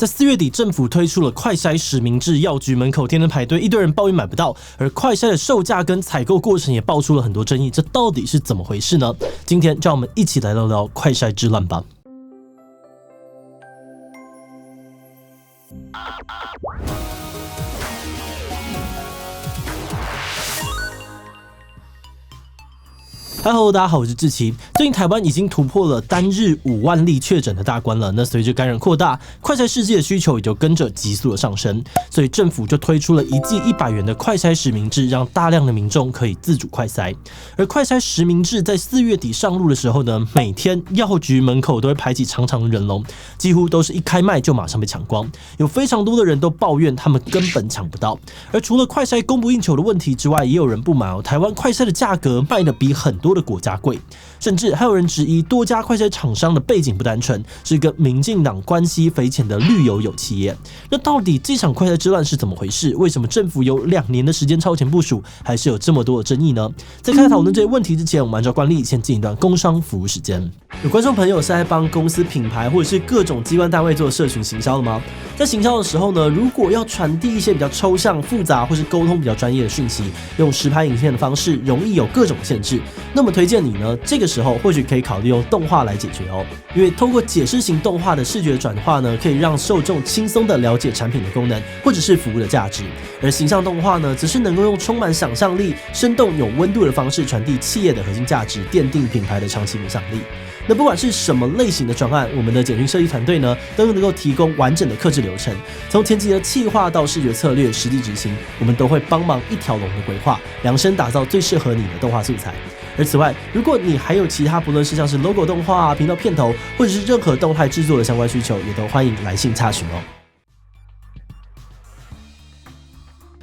在4月底，政府推出了快筛实名制，药局门口天天排队，一堆人抱怨买不到，而快筛的售价跟采购过程也爆出了很多争议，这到底是怎么回事呢？今天就让我们一起来聊聊快筛之乱吧。Hello， 大家好，我是志奇。最近台湾已经突破了单日5万例确诊的大关了。那随着感染扩大，快筛试剂的需求也就跟着急速的上升。所以政府就推出了1剂100元的快筛实名制，让大量的民众可以自主快筛。而快筛实名制在4月底上路的时候呢，每天药局门口都会排起长长的人龙，几乎都是一开卖就马上被抢光。有非常多的人都抱怨他们根本抢不到。而除了快筛供不应求的问题之外，也有人不满台湾快筛的价格卖得比很多的国家贵，甚至还有人质疑多家快筛厂商的背景不单纯，是跟民进党关系匪浅的绿油油企业。那到底这场快筛之乱是怎么回事？为什么政府有2年的时间超前部署，还是有这么多的争议呢？在开始讨论这些问题之前，我们按照惯例先进一段工商服务时间。有观众朋友是在帮公司品牌或者是各种机关单位做社群行销的吗？在行销的时候呢，如果要传递一些比较抽象、复杂或是沟通比较专业的讯息，用实拍影片的方式容易有各种限制。那么推荐你呢，这个时候或许可以考虑用动画来解决哦，因为通过解释型动画的视觉转化呢，可以让受众轻松的了解产品的功能或者是服务的价值，而形象动画呢，则是能够用充满想象力、生动有温度的方式传递企业的核心价值，奠定品牌的长期影响力。那不管是什么类型的专案，我们的简讯设计团队呢，都能够提供完整的客制流程，从前期的企划到视觉策略、实际执行，我们都会帮忙一条龙的规划，量身打造最适合你的动画素材。而此外，如果你还有其他不论是像是 logo 动画、频道片头，或者是任何动态制作的相关需求，也都欢迎来信洽询哦。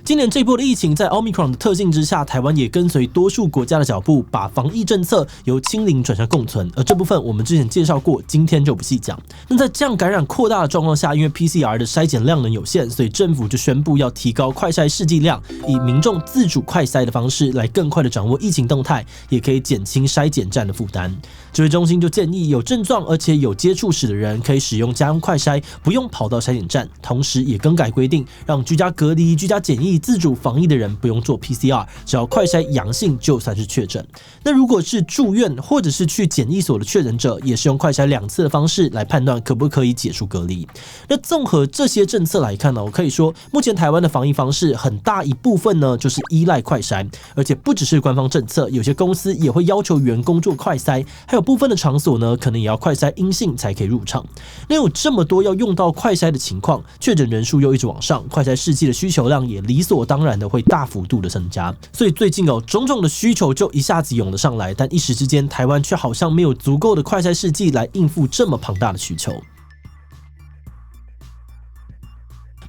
今年这波的疫情在 Omicron 的特性之下，台湾也跟随多数国家的脚步，把防疫政策由清零转向共存。而这部分我们之前介绍过，今天就不细讲。那在这样感染扩大的状况下，因为 PCR 的筛检量能有限，所以政府就宣布要提高快筛试剂量，以民众自主快筛的方式来更快的掌握疫情动态，也可以减轻筛检站的负担。指挥中心就建议有症状而且有接触史的人可以使用家用快筛，不用跑到筛检站。同时也更改规定，让居家隔离、居家检疫自主防疫的人不用做 PCR， 只要快筛阳性就算是确诊。那如果是住院或者是去检疫所的确诊者，也是用快筛2次的方式来判断可不可以解除隔离。那综合这些政策来看呢，我可以说目前台湾的防疫方式很大一部分呢就是依赖快筛，而且不只是官方政策，有些公司也会要求员工做快筛，还有部分的场所呢可能也要快筛阴性才可以入场。那有这么多要用到快筛的情况，确诊人数又一直往上，快筛试剂的需求量也理所当然的会大幅度的增加，所以最近种种的需求就一下子涌了上来，但一时之间台湾却好像没有足够的快筛试剂来应付这么庞大的需求。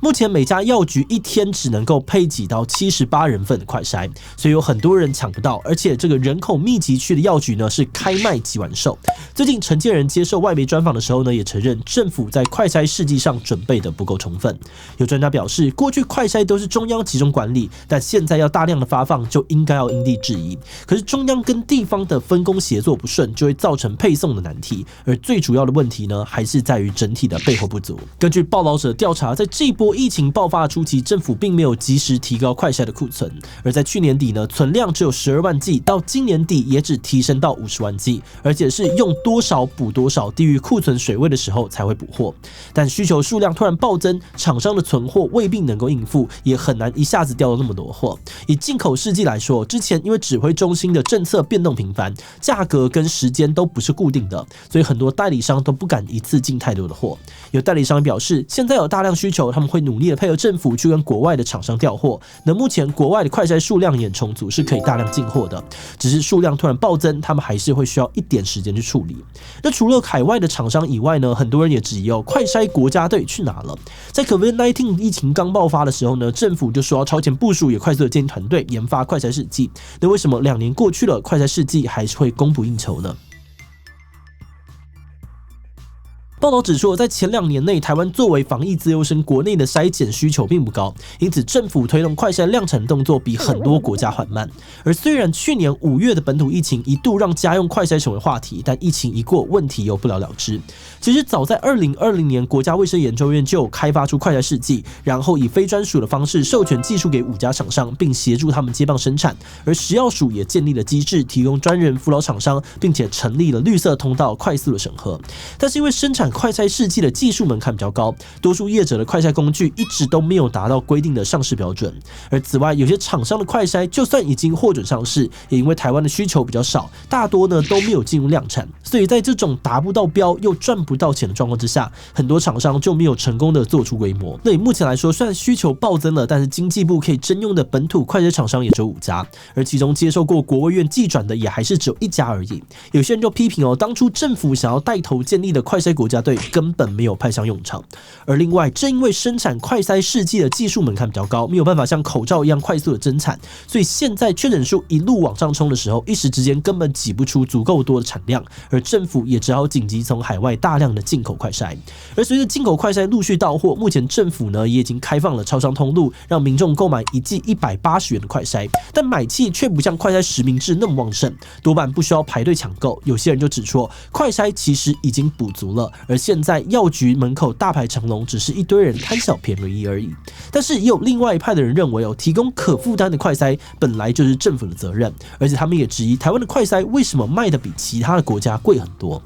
目前每家药局一天只能够配给到78人份的快筛，所以有很多人抢不到，而且这个人口密集区的药局呢是开卖即完售。最近陈建仁接受外媒专访的时候呢，也承认政府在快筛试剂上准备的不够充分。有专家表示，过去快筛都是中央集中管理，但现在要大量的发放，就应该要因地制宜。可是中央跟地方的分工协作不顺，就会造成配送的难题。而最主要的问题呢，还是在于整体的备货不足。根据报道者调查，在这一波疫情爆发的初期，政府并没有及时提高快筛的库存，而在去年底呢，存量只有12万剂，到今年底也只提升到50万剂，而且是用多少补多少，低于库存水位的时候才会补货。但需求数量突然暴增，厂商的存货未必能够应付，也很难一下子调到那么多货。以进口试剂来说，之前因为指挥中心的政策变动频繁，价格跟时间都不是固定的，所以很多代理商都不敢一次进太多的货。有代理商表示，现在有大量需求，他们会努力的配合政府去跟国外的厂商调货。那目前国外的快筛数量也充足，是可以大量进货的，只是数量突然暴增，他们还是会需要一点时间去处理。那除了海外的厂商以外呢，很多人也质疑快筛国家队去哪了？在 COVID-19 疫情刚爆发的时候呢，政府就说要超前部署，也快速的建立团队研发快筛试剂。那为什么2年过去了，快筛试剂还是会供不应求呢？报道指出，在前2年内，台湾作为防疫自由身，国内的筛检需求并不高，因此政府推动快筛量产动作比很多国家缓慢。而虽然去年5月的本土疫情一度让家用快筛成为话题，但疫情一过，问题又不了了之。其实早在2020年，国家卫生研究院就有开发出快筛试剂，然后以非专属的方式授权技术给5家厂商，并协助他们接棒生产。而食药署也建立了机制，提供专人辅导厂商，并且成立了绿色通道，快速的审核。但是因为生产快筛试剂的技术门槛比较高，多数业者的快筛工具一直都没有达到规定的上市标准。而此外，有些厂商的快筛就算已经获准上市，也因为台湾的需求比较少，大多呢都没有进入量产。所以在这种达不到标又赚不到钱的状况之下，很多厂商就没有成功的做出规模。那以目前来说，虽然需求暴增了，但是经济部可以征用的本土快筛厂商也只有5家，而其中接受过国卫院技转的也还是只有1家而已。有些人就批评当初政府想要带头建立的快筛国家队根本没有派上用场。而另外，正因为生产快筛试剂的技术门槛比较高，没有办法像口罩一样快速的增产，所以现在确诊数一路往上冲的时候，一时之间根本挤不出足够多的产量，而政府也只好紧急从海外大量的进口快筛。而随着进口快筛陆续到货，目前政府呢也已经开放了超商通路，让民众购买1剂180元的快筛，但买气却不像快筛实名制那么旺盛，多半不需要排队抢购。有些人就指出，快筛其实已经补足了，而现在药局门口大排长龙，只是一堆人贪小便宜而已。但是也有另外一派的人认为，提供可负担的快筛本来就是政府的责任，而且他们也质疑台湾的快筛为什么卖得比其他的国家贵很多。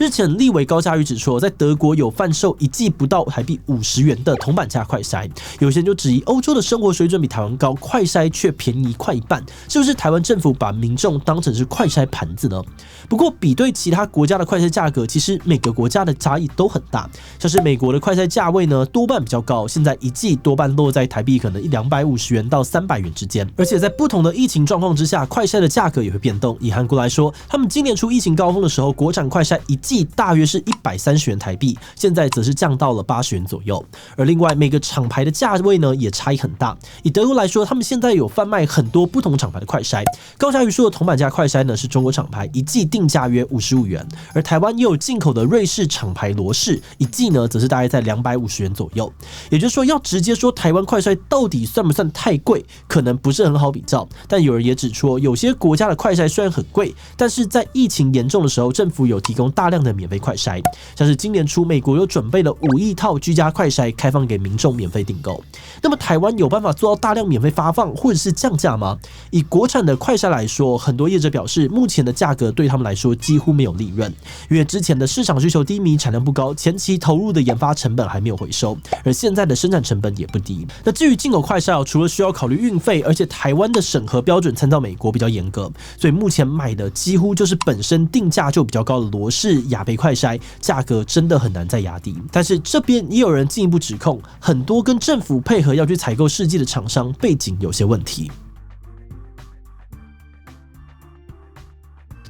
日前，立委高嘉瑜指出，在德国有贩售1剂不到台币50元的铜板价快筛，有些人就质疑欧洲的生活水准比台湾高，快筛却便宜快一半，是不是台湾政府把民众当成是快筛盘子呢？不过，比对其他国家的快筛价格，其实每个国家的差异都很大。像是美国的快筛价位呢，多半比较高，现在1剂多半落在台币可能250元到300元之间。而且在不同的疫情状况之下，快筛的价格也会变动。以韩国来说，他们今年初疫情高峰的时候，国产快筛1剂大约是130元台币，现在则是降到了80元左右。而另外每个厂牌的价位呢也差异很大。以德国来说，他们现在有贩卖很多不同厂牌的快筛。高嘉瑜说的铜板价快筛呢是中国厂牌，1剂定价约55元，而台湾也有进口的瑞士厂牌罗氏，1剂呢则是大概在250元左右。也就是说，要直接说台湾快筛到底算不算太贵，可能不是很好比较。但有人也指出，有些国家的快筛虽然很贵，但是在疫情严重的时候，政府有提供大量的免费快筛，像是今年初美国有准备了5亿套居家快筛开放给民众免费订购。那么台湾有办法做到大量免费发放或者是降价吗？以国产的快筛来说，很多业者表示，目前的价格对他们来说几乎没有利润，因为之前的市场需求低迷，产量不高，前期投入的研发成本还没有回收，而现在的生产成本也不低。那至于进口快筛，除了需要考虑运费，而且台湾的审核标准参照美国比较严格，所以目前买的几乎就是本身定价就比较高的罗氏、雅培快筛，价格真的很难再压低。但是这边也有人进一步指控，很多跟政府配合要去采购试剂的厂商背景有些问题。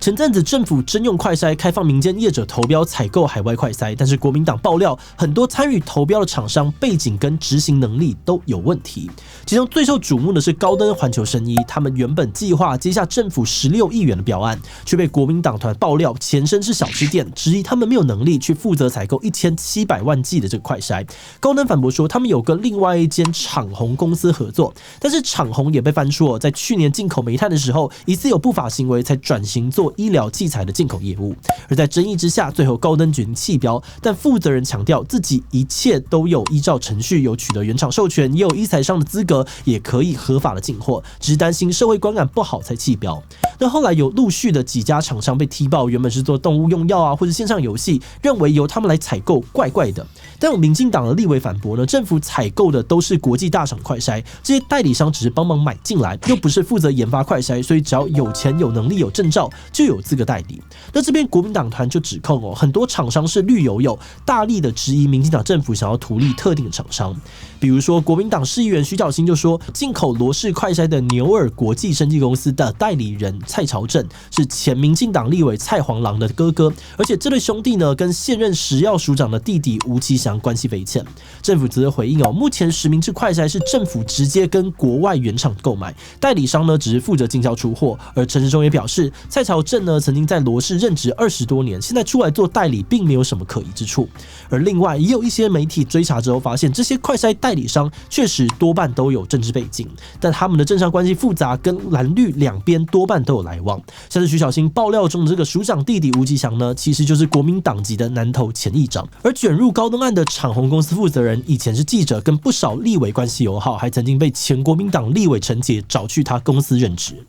前阵子政府征用快筛，开放民间业者投标采购海外快筛，但是国民党爆料，很多参与投标的厂商背景跟执行能力都有问题。其中最受瞩目的是高登环球生医，他们原本计划接下政府16亿元的标案，却被国民党团爆料前身是小吃店，质疑他们没有能力去负责采购1700万剂的这个快筛。高登反驳说，他们有跟另外一间厂宏公司合作，但是厂宏也被翻出在去年进口煤炭的时候，疑似有不法行为，才转型做医疗器材的进口业务。而在争议之下，最后高登决定弃标，但负责人强调自己一切都有依照程序，有取得原厂授权，也有医材商的资格，也可以合法的进货，只是担心社会观感不好才弃标。那后来有陆续的几家厂商被踢爆，原本是做动物用药或者线上游戏，认为由他们来采购怪怪的。但有民进党的立委反驳呢，政府采购的都是国际大厂快筛，这些代理商只是帮忙买进来，又不是负责研发快筛，所以只要有钱、有能力、有证照，就有资格代理。那这边国民党团就指控很多厂商是绿油油，大力的质疑民进党政府想要图利特定的厂商。比如说，国民党市议员徐巧芯就说，进口罗氏快筛的牛尔国际生技公司的代理人蔡朝正是前民进党立委蔡黄郎的哥哥，而且这对兄弟呢跟现任食药署长的弟弟吴其祥关系匪浅。政府则是回应目前实名制快筛是政府直接跟国外原厂购买，代理商呢只是负责经销出货。而陈时中也表示，蔡朝正呢曾经在罗氏任职20多年，现在出来做代理并没有什么可疑之处。而另外也有一些媒体追查之后发现，这些快筛代理商确实多半都有政治背景，但他们的政商关系复杂，跟蓝绿两边多半都有来往。像是徐小新爆料中的这个署长弟弟吴吉祥呢，其实就是国民党籍的南投前议长。而卷入高登案的长鸿公司负责人以前是记者，跟不少立委关系友好，还曾经被前国民党立委陈杰找去他公司任职。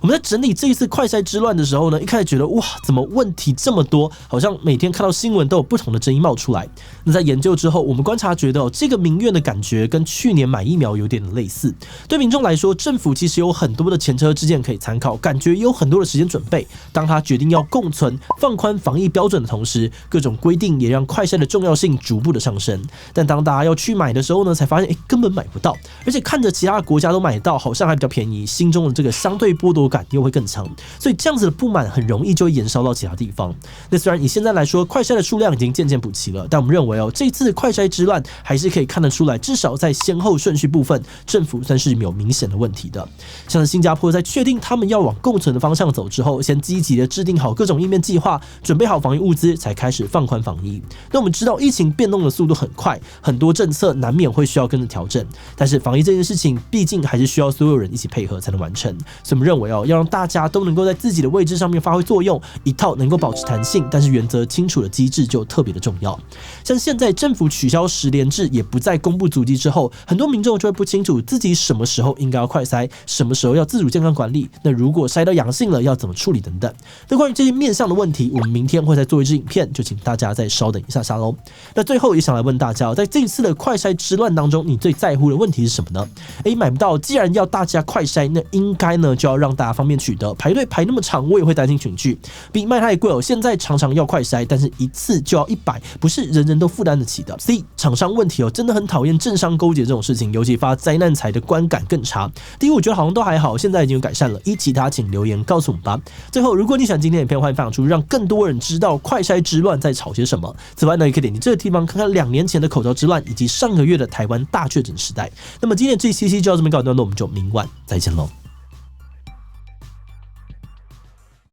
我们在整理这一次快筛之乱的时候呢，一开始觉得哇，怎么问题这么多？好像每天看到新闻都有不同的争议冒出来。那在研究之后，我们观察觉得这个民怨的感觉跟去年买疫苗有点类似。对民众来说，政府其实有很多的前车之鉴可以参考，感觉也有很多的时间准备。当他决定要共存、放宽防疫标准的同时，各种规定也让快筛的重要性逐步的上升。但当大家要去买的时候呢，才发现根本买不到，而且看着其他的国家都买到，好像还比较便宜，心中的这个相对剥夺感又会更强，所以这样子的不满很容易就会延烧到其他地方。那虽然以现在来说，快筛的数量已经渐渐补齐了，但我们认为这次的快筛之乱还是可以看得出来，至少在先后顺序部分，政府算是有明显的问题的。像是新加坡在确定他们要往共存的方向走之后，先积极的制定好各种应变计划，准备好防疫物资，才开始放宽防疫。那我们知道疫情变动的速度很快，很多政策难免会需要跟着调整，但是防疫这件事情毕竟还是需要所有人一起配合才能完成。所以我们认为要让大家都能够在自己的位置上面发挥作用，一套能够保持弹性但是原则清楚的机制就特别的重要。像现在政府取消10连制，也不再公布足迹之后，很多民众就会不清楚自己什么时候应该要快筛，什么时候要自主健康管理，那如果筛到阳性了要怎么处理等等。那关于这些面向的问题，我们明天会再做一支影片，就请大家再稍等一下咯。那最后也想来问大家，在这一次的快筛之乱当中，你最在乎的问题是什么呢？买不到，既然要大家快筛，那应该呢就要让大家方便取得，排队排那么长，我也会担心群聚。比卖太贵现在常常要快筛，但是一次就要100，不是人人都负担得起的。C 厂商问题真的很讨厌政商勾结这种事情，尤其发灾难财的观感更差。第一，我觉得好像都还好，现在已经有改善了。其他请留言告诉我们吧。最后，如果你喜欢今天的影片，欢迎分享出，让更多人知道快筛之乱在吵些什么。此外呢，也可以点击这个地方看看2年前的口罩之乱，以及上个月的台湾大确诊时代。那么今天的这期就到这边告一段落，我们就明晚再见喽。